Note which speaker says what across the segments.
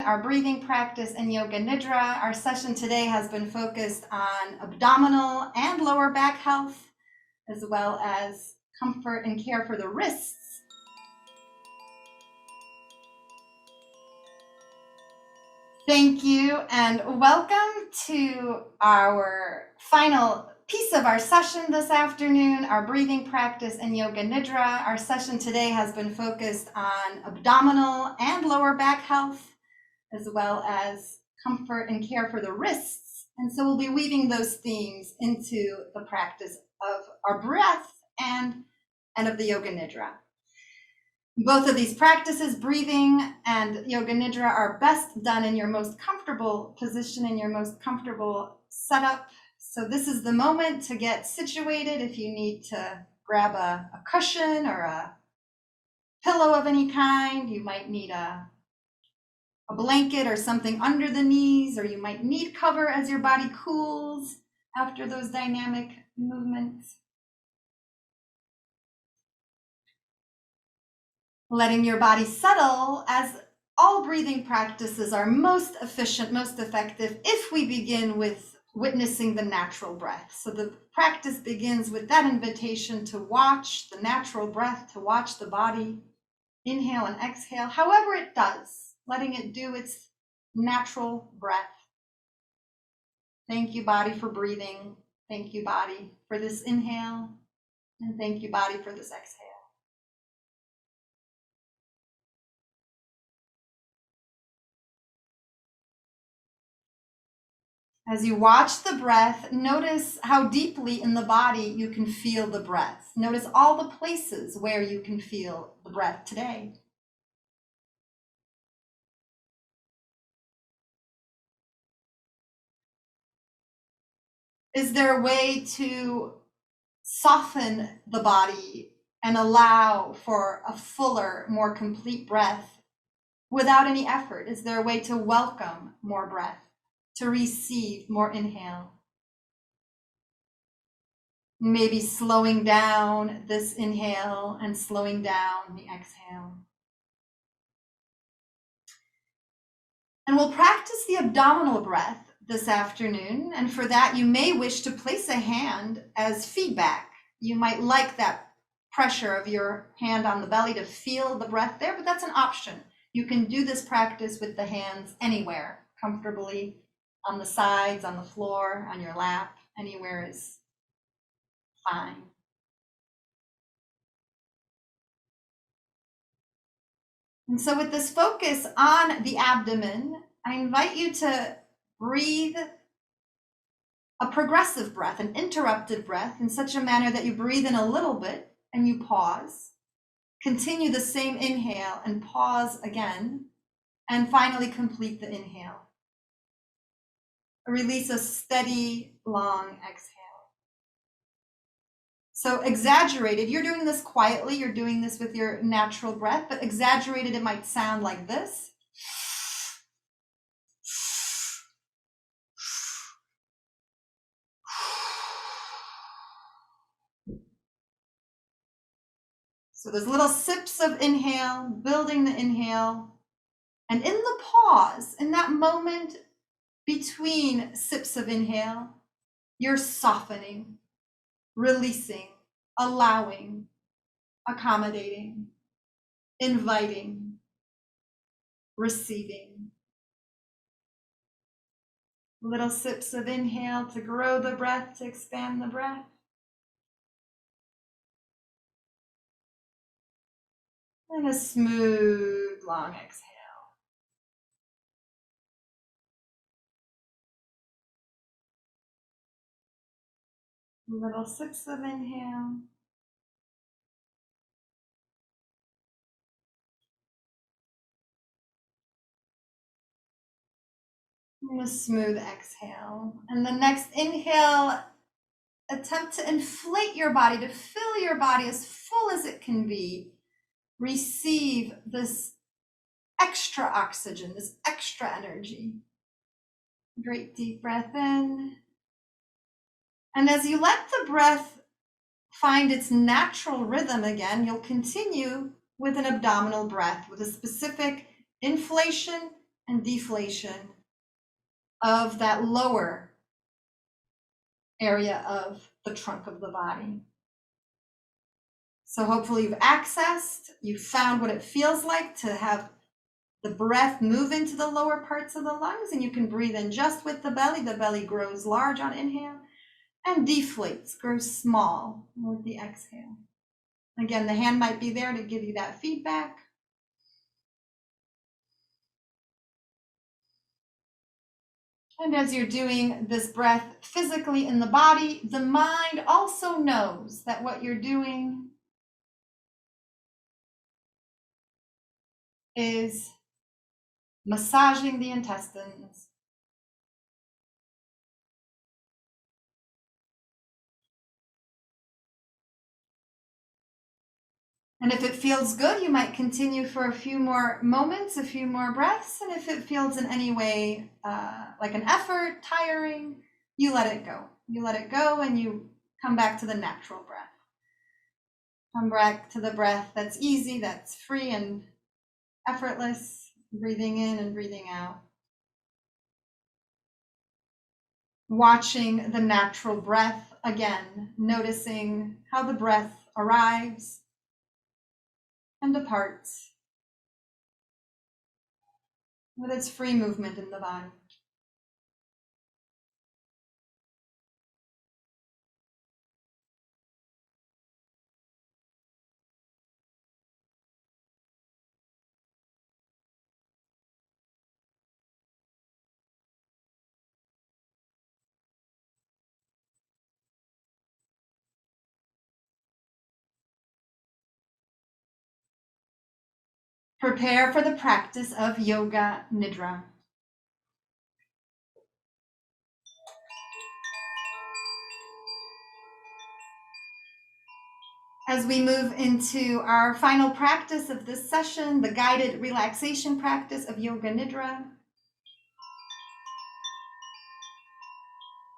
Speaker 1: Our breathing practice in Yoga Nidra. Our session today has been focused on abdominal and lower back health, as well as comfort and care for the wrists. Thank you and welcome to our final piece of our session this afternoon, our breathing practice in Yoga Nidra. Our session today has been focused on abdominal and lower back health, as well as comfort and care for the wrists. And so we'll be weaving those themes into the practice of our breath and of the Yoga Nidra. Both of these practices, breathing and Yoga Nidra, are best done in your most comfortable position, in your most comfortable setup. So this is the moment to get situated. If you need to grab a cushion or a pillow of any kind, you might need a blanket or something under the knees, or you might need cover as your body cools after those dynamic movements. Letting your body settle, as all breathing practices are most efficient, most effective, if we begin with witnessing the natural breath. So the practice begins with that invitation to watch the natural breath, to watch the body inhale and exhale, however it does, letting it do its natural breath. Thank you, body, for breathing. Thank you, body, for this inhale. And thank you, body, for this exhale. As you watch the breath, notice how deeply in the body you can feel the breath. Notice all the places where you can feel the breath today. Is there a way to soften the body and allow for a fuller, more complete breath without any effort? Is there a way to welcome more breath, to receive more inhale? Maybe slowing down this inhale and slowing down the exhale. And we'll practice the abdominal breath this afternoon. And for that, you may wish to place a hand as feedback. You might like that pressure of your hand on the belly to feel the breath there, but that's an option. You can do this practice with the hands anywhere, comfortably, on the sides, on the floor, on your lap, anywhere is fine. And so with this focus on the abdomen, I invite you to breathe a progressive breath, an interrupted breath, in such a manner that you breathe in a little bit and you pause. Continue the same inhale and pause again, and finally complete the inhale. Release a steady, long exhale. So exaggerated, you're doing this quietly, you're doing this with your natural breath, but exaggerated, it might sound like this. So there's little sips of inhale, building the inhale. And in the pause, in that moment between sips of inhale, you're softening, releasing, allowing, accommodating, inviting, receiving. Little sips of inhale to grow the breath, to expand the breath. And a smooth, long exhale. Little sips of inhale. And a smooth exhale. And the next inhale, attempt to inflate your body, to fill your body as full as it can be. Receive this extra oxygen, this extra energy. Great deep breath in. And as you let the breath find its natural rhythm again, you'll continue with an abdominal breath with a specific inflation and deflation of that lower area of the trunk of the body. So hopefully you've found what it feels like to have the breath move into the lower parts of the lungs, and you can breathe in just with the belly. The belly grows large on inhale and deflates, grows small with the exhale. Again, the hand might be there to give you that feedback. And as you're doing this breath physically in the body, the mind also knows that what you're doing is massaging the intestines. And if it feels good, you might continue for a few more moments, a few more breaths. And if it feels in any way like an effort, tiring, you let it go. You let it go and you come back to the natural breath. Come back to the breath that's easy, that's free and effortless, breathing in and breathing out. Watching the natural breath again, noticing how the breath arrives and departs with its free movement in the body. Prepare for the practice of Yoga Nidra. As we move into our final practice of this session, the guided relaxation practice of Yoga Nidra,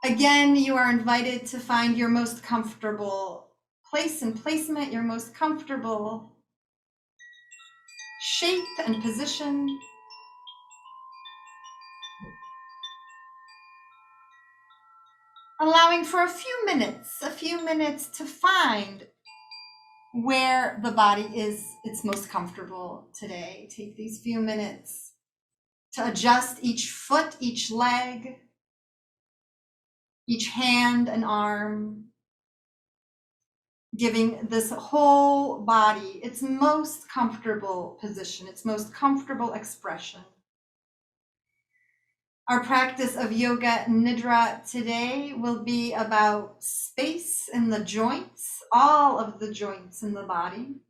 Speaker 1: again, you are invited to find your most comfortable place and placement, your most comfortable shape and position. Allowing for a few minutes to find where the body is its most comfortable today. Take these few minutes to adjust each foot, each leg, each hand and arm, giving this whole body its most comfortable position, its most comfortable expression. Our practice of Yoga Nidra today will be about space in the joints, all of the joints in the body,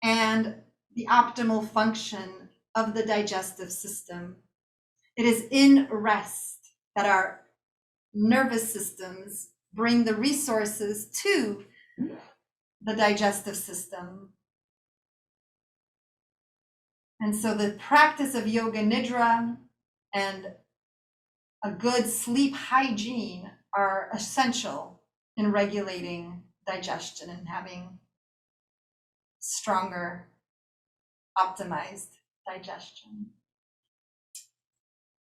Speaker 1: and the optimal function of the digestive system. It is in rest that our nervous systems bring the resources to the digestive system. And so the practice of Yoga Nidra and a good sleep hygiene are essential in regulating digestion and having stronger, optimized digestion.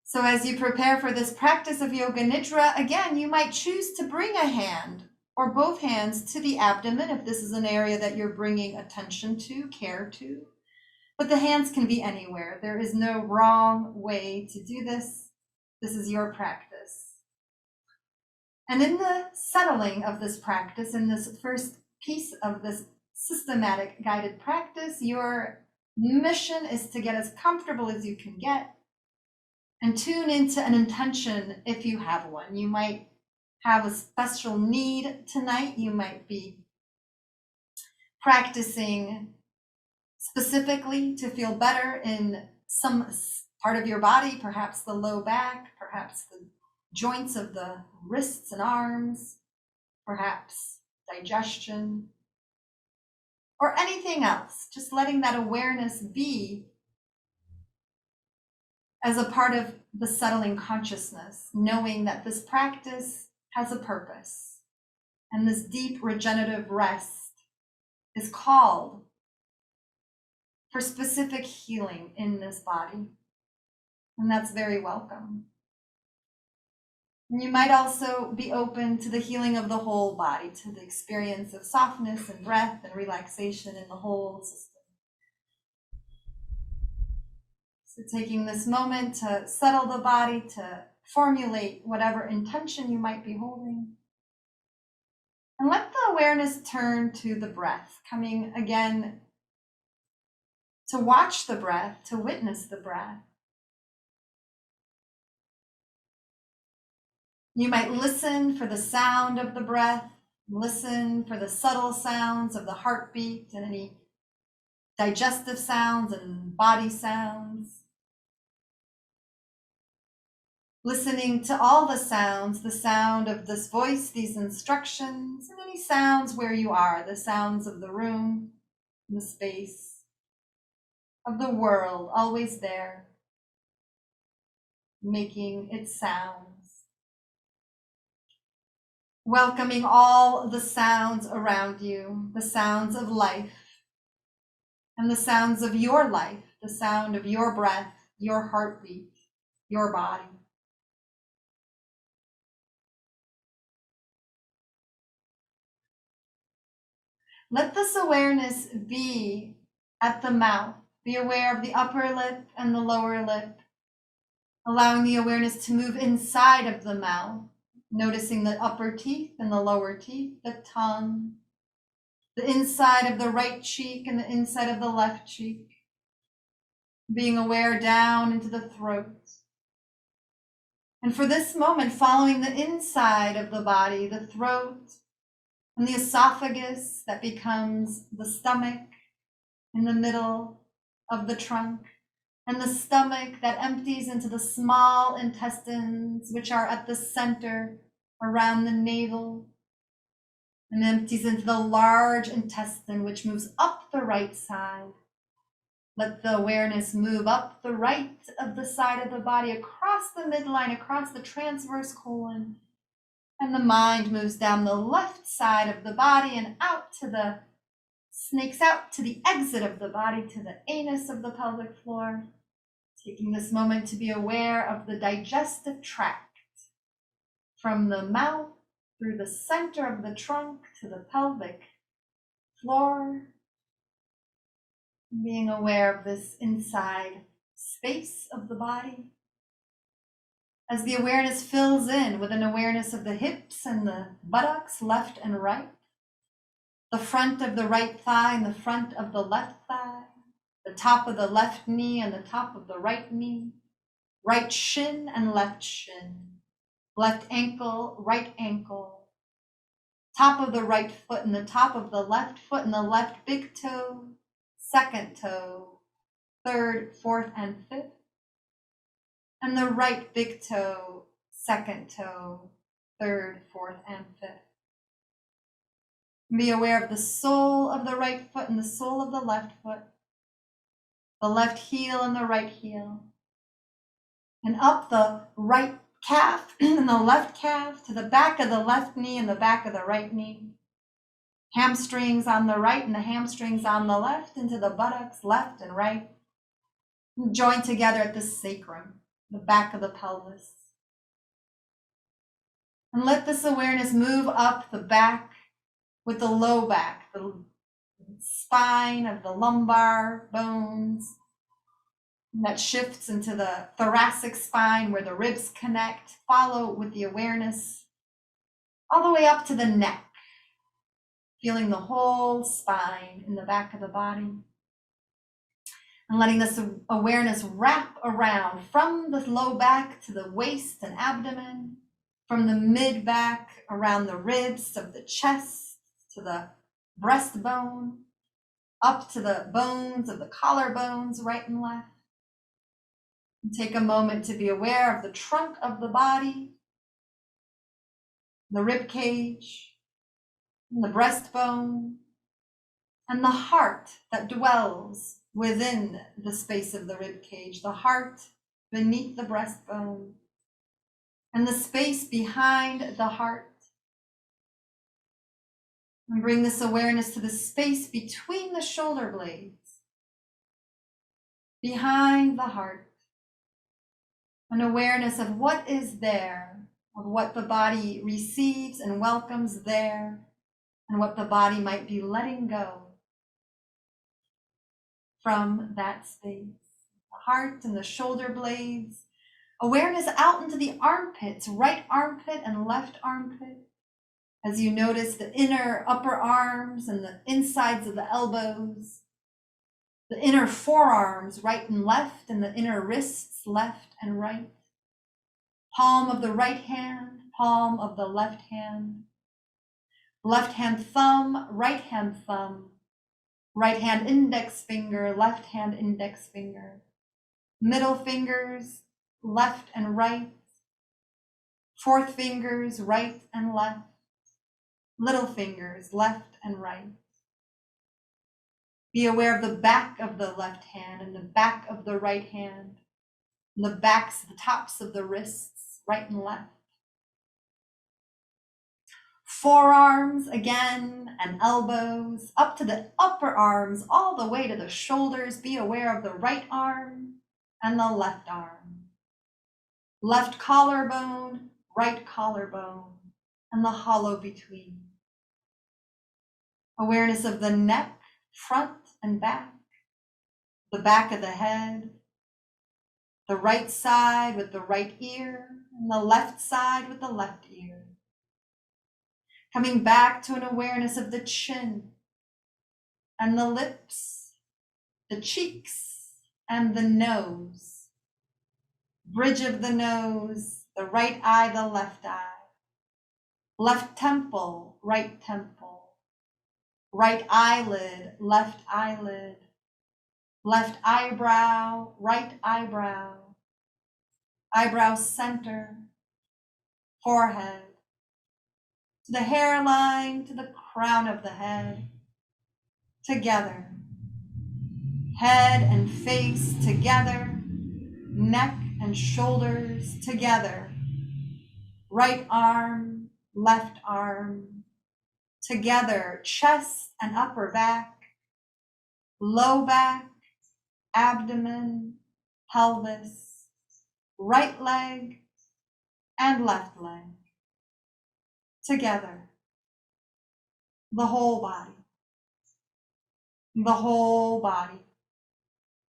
Speaker 1: So as you prepare for this practice of Yoga Nidra, again, you might choose to bring a hand or both hands to the abdomen if this is an area that you're bringing attention to, care to. But the hands can be anywhere. There is no wrong way to do this. This is your practice. And in the settling of this practice, in this first piece of this systematic guided practice, your mission is to get as comfortable as you can get and tune into an intention if you have one. You might have a special need tonight. You might be practicing specifically to feel better in some part of your body, perhaps the low back, perhaps the joints of the wrists and arms, perhaps digestion, or anything else. Just letting that awareness be as a part of the settling consciousness, knowing that this practice has a purpose. And this deep regenerative rest is called for specific healing in this body. And that's very welcome. And you might also be open to the healing of the whole body, to the experience of softness and breath and relaxation in the whole system. So taking this moment to settle the body, to formulate whatever intention you might be holding. And let the awareness turn to the breath, coming again to watch the breath, to witness the breath. You might listen for the sound of the breath, listen for the subtle sounds of the heartbeat and any digestive sounds and body sounds. Listening to all the sounds, the sound of this voice, these instructions, and any sounds where you are, the sounds of the room, the space, of the world, always there, making its sounds. Welcoming all the sounds around you, the sounds of life, and the sounds of your life, the sound of your breath, your heartbeat, your body. Let this awareness be at the mouth. Be aware of the upper lip and the lower lip, allowing the awareness to move inside of the mouth, noticing the upper teeth and the lower teeth, the tongue, the inside of the right cheek and the inside of the left cheek, being aware down into the throat. And for this moment, following the inside of the body, the throat, and the esophagus that becomes the stomach in the middle of the trunk, and the stomach that empties into the small intestines, which are at the center around the navel, and empties into the large intestine, which moves up the right side. Let the awareness move up the right of the side of the body, across the midline, across the transverse colon, and the mind moves down the left side of the body and out to the, snakes out to the exit of the body, to the anus of the pelvic floor. Taking this moment to be aware of the digestive tract from the mouth through the center of the trunk to the pelvic floor. Being aware of this inside space of the body. As the awareness fills in with an awareness of the hips and the buttocks, left and right, the front of the right thigh and the front of the left thigh, the top of the left knee and the top of the right knee, right shin and left shin, left ankle, right ankle, top of the right foot and the top of the left foot and the left big toe, second toe, third, fourth, and fifth, and the right big toe, second toe, third, fourth, and fifth. Be aware of the sole of the right foot and the sole of the left foot, the left heel and the right heel, and up the right calf and the left calf to the back of the left knee and the back of the right knee. Hamstrings on the right and the hamstrings on the left, into the buttocks, left and right. Join together at the sacrum, the back of the pelvis. And let this awareness move up the back with the low back, the spine of the lumbar bones. And that shifts into the thoracic spine where the ribs connect. Follow with the awareness all the way up to the neck, feeling the whole spine in the back of the body. And letting this awareness wrap around from the low back to the waist and abdomen, from the mid back around the ribs of the chest to the breastbone, up to the bones of the collarbones, right and left. And take a moment to be aware of the trunk of the body, the rib cage, and the breastbone, and the heart that dwells within the space of the rib cage, the heart beneath the breastbone, and the space behind the heart. And bring this awareness to the space between the shoulder blades, behind the heart, an awareness of what is there, of what the body receives and welcomes there, and what the body might be letting go from that space. The heart and the shoulder blades, awareness out into the armpits, right armpit and left armpit, as you notice the inner upper arms and the insides of the elbows, the inner forearms, right and left, and the inner wrists, left and right. Palm of the right hand, palm of the left hand thumb, right hand index finger, left hand index finger, middle fingers, left and right, fourth fingers, right and left, little fingers, left and right. Be aware of the back of the left hand and the back of the right hand, and the backs, the tops of the wrists, right and left. Forearms again, and elbows, up to the upper arms, all the way to the shoulders. Be aware of the right arm and the left arm. Left collarbone, right collarbone, and the hollow between. Awareness of the neck, front and back, the back of the head, the right side with the right ear, and the left side with the left ear. Coming back to an awareness of the chin and the lips, the cheeks and the nose, bridge of the nose, the right eye, the left eye, left temple, right eyelid, left eyebrow, right eyebrow, eyebrow center, forehead, to the hairline, to the crown of the head, together. Head and face together, neck and shoulders together. Right arm, left arm, together. Chest and upper back, low back, abdomen, pelvis, right leg and left leg. Together, the whole body, the whole body,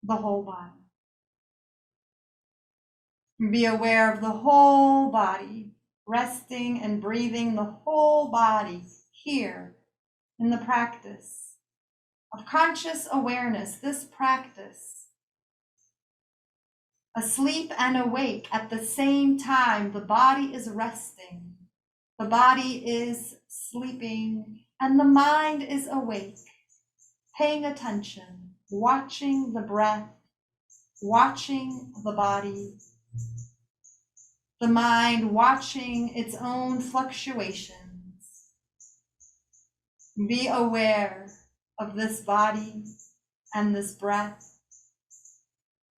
Speaker 1: the whole body. Be aware of the whole body, resting and breathing the whole body here in the practice of conscious awareness, this practice. Asleep and awake at the same time, the body is resting. The body is sleeping and the mind is awake, paying attention, watching the breath, watching the body, the mind watching its own fluctuations. Be aware of this body and this breath,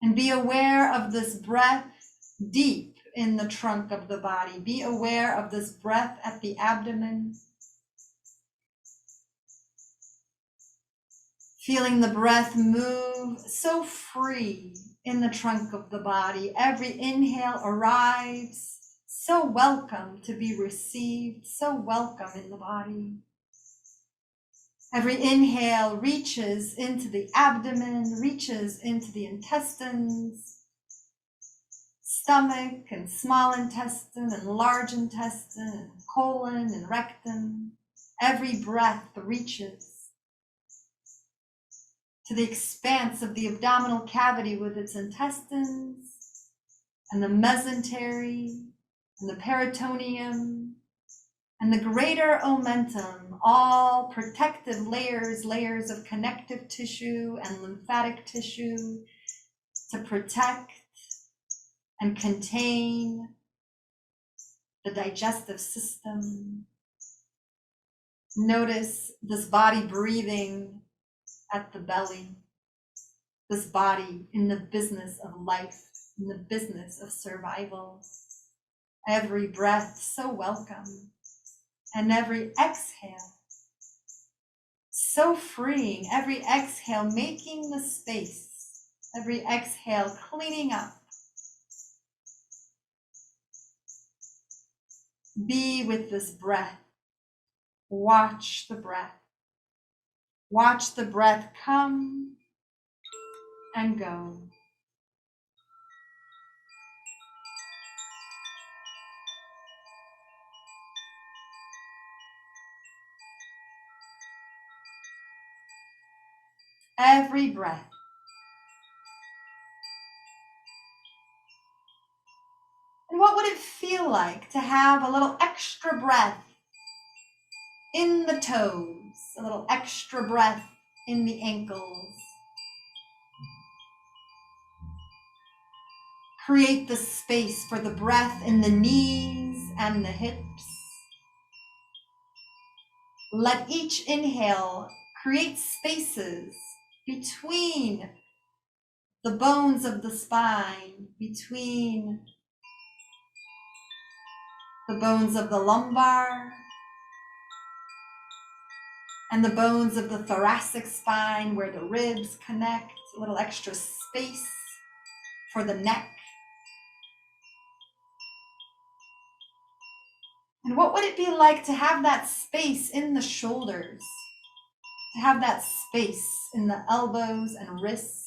Speaker 1: and be aware of this breath deep in the trunk of the body. Be aware of this breath at the abdomen. Feeling the breath move so free in the trunk of the body. Every inhale arrives, so welcome to be received, so welcome in the body. Every inhale reaches into the abdomen, reaches into the intestines, stomach and small intestine and large intestine and colon and rectum. Every breath reaches to the expanse of the abdominal cavity with its intestines and the mesentery and the peritoneum and the greater omentum, all protective layers of connective tissue and lymphatic tissue to protect and contain the digestive system. Notice this body breathing at the belly, this body in the business of life, in the business of survival. Every breath so welcome, and every exhale so freeing. Every exhale making the space Every exhale, cleaning up. Be with this breath. Watch the breath. Watch the breath come and go. Every breath. And what would it feel like to have a little extra breath in the toes, a little extra breath in the ankles? Create the space for the breath in the knees and the hips. Let each inhale create spaces between the bones of the spine, between the bones of the lumbar and the bones of the thoracic spine where the ribs connect, a little extra space for the neck. And what would it be like to have that space in the shoulders, to have that space in the elbows and wrists?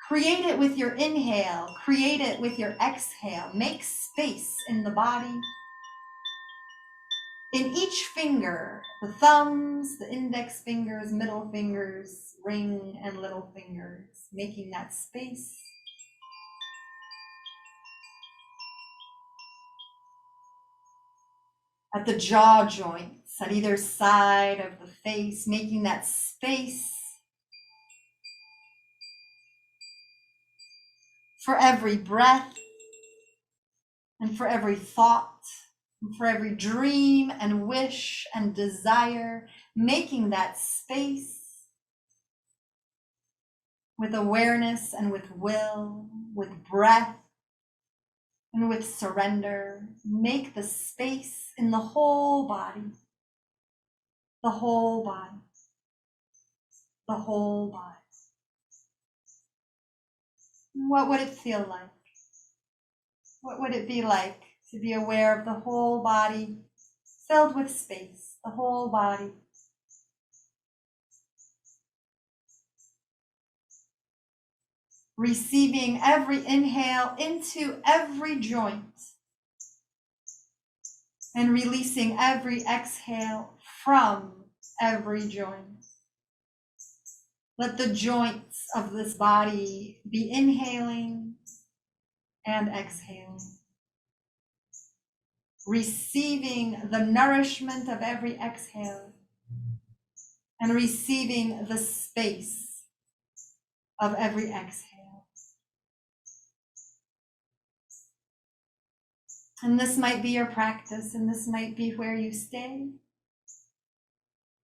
Speaker 1: Create it with your inhale, create it with your exhale. Make space in the body. In each finger, the thumbs, the index fingers, middle fingers, ring and little fingers, making that space. At the jaw joints, at either side of the face, making that space for every breath and for every thought, and for every dream and wish and desire, making that space with awareness and with will, with breath and with surrender. Make the space in the whole body, the whole body, the whole body. What would it feel like? What would it be like to be aware of the whole body filled with space, the whole body? Receiving every inhale into every joint and releasing every exhale from every joint. Let the joints of this body be inhaling and exhaling, receiving the nourishment of every exhale and receiving the space of every exhale. And this might be your practice, and this might be where you stay.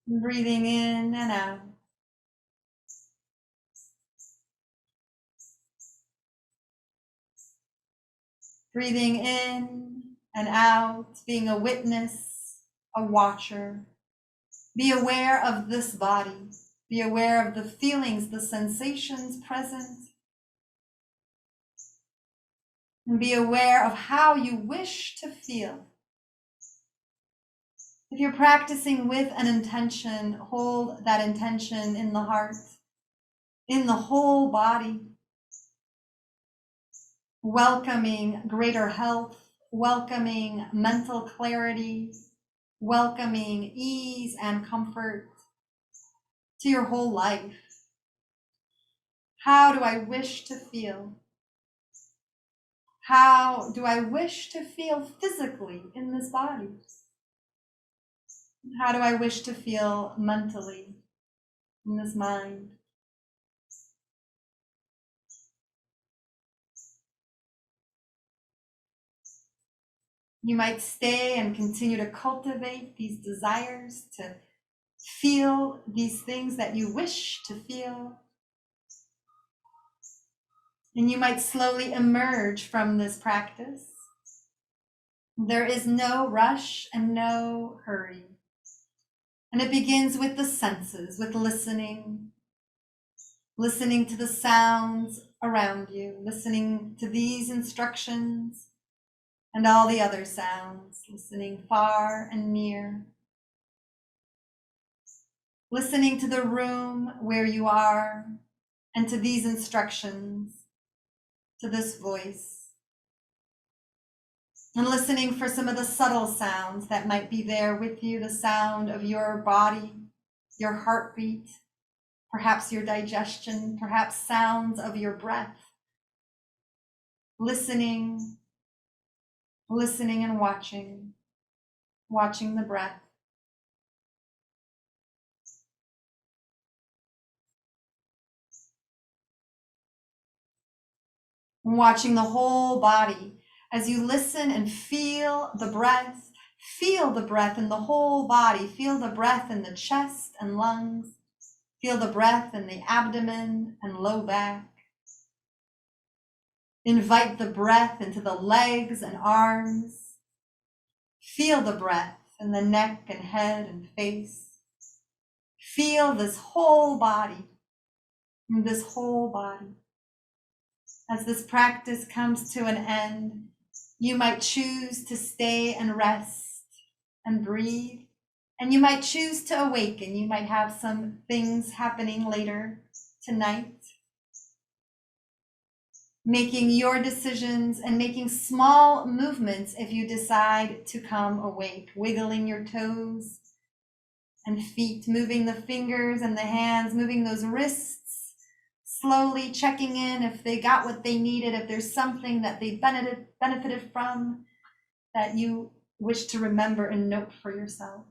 Speaker 1: Breathing in and out. Breathing in and out, being a witness, a watcher. Be aware of this body. Be aware of the feelings, the sensations present. And be aware of how you wish to feel. If you're practicing with an intention, hold that intention in the heart, in the whole body, welcoming greater health, welcoming mental clarity, welcoming ease and comfort to your whole life. How do I wish to feel? How do I wish to feel physically in this body? How do I wish to feel mentally in this mind? You might stay and continue to cultivate these desires to feel these things that you wish to feel. And you might slowly emerge from this practice. There is no rush and no hurry. And it begins with the senses, with listening, with the breath, with the movement of the body. And then listening to the sounds around you, listening to these instructions and all the other sounds, listening far and near, listening to the room where you are and to these instructions, to this voice, and listening for some of the subtle sounds that might be there with you, the sound of your body, your heartbeat, perhaps your digestion, perhaps sounds of your breath. Listening and watching the breath. Watching the whole body as you listen and feel the breath. Feel the breath in the whole body. Feel the breath in the chest and lungs. Feel the breath in the abdomen and low back. Invite the breath into the legs and arms. Feel the breath in the neck and head and face. Feel this whole body, As this practice comes to an end, you might choose to stay and rest and breathe, and you might choose to awaken. You might have some things happening later tonight. Making your decisions and making small movements if you decide to come awake, wiggling your toes and feet, moving the fingers and the hands, moving those wrists, slowly checking in if they got what they needed, if there's something that they benefited from that you wish to remember and note for yourself.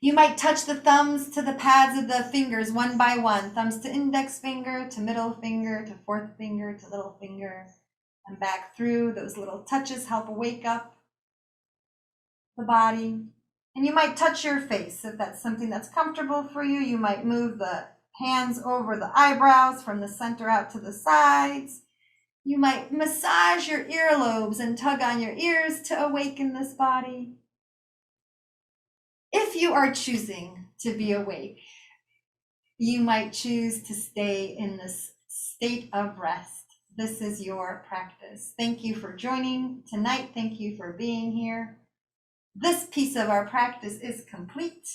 Speaker 1: You might touch the thumbs to the pads of the fingers one by one, thumbs to index finger, to middle finger, to fourth finger, to little finger, and back through. Those little touches help wake up the body. And you might touch your face if that's something that's comfortable for you. You might move the hands over the eyebrows from the center out to the sides. You might massage your earlobes and tug on your ears to awaken this body. If you are choosing to be awake, you might choose to stay in this state of rest. This is your practice. Thank you for joining tonight. Thank you for being here. This piece of our practice is complete.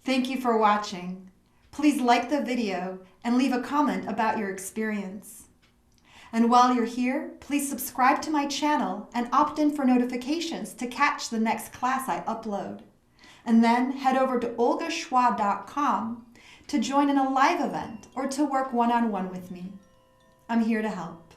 Speaker 1: Thank you for watching. Please like the video and leave a comment about your experience. And while you're here, please subscribe to my channel and opt in for notifications to catch the next class I upload. And then head over to olgachwa.com to join in a live event or to work one-on-one with me. I'm here to help.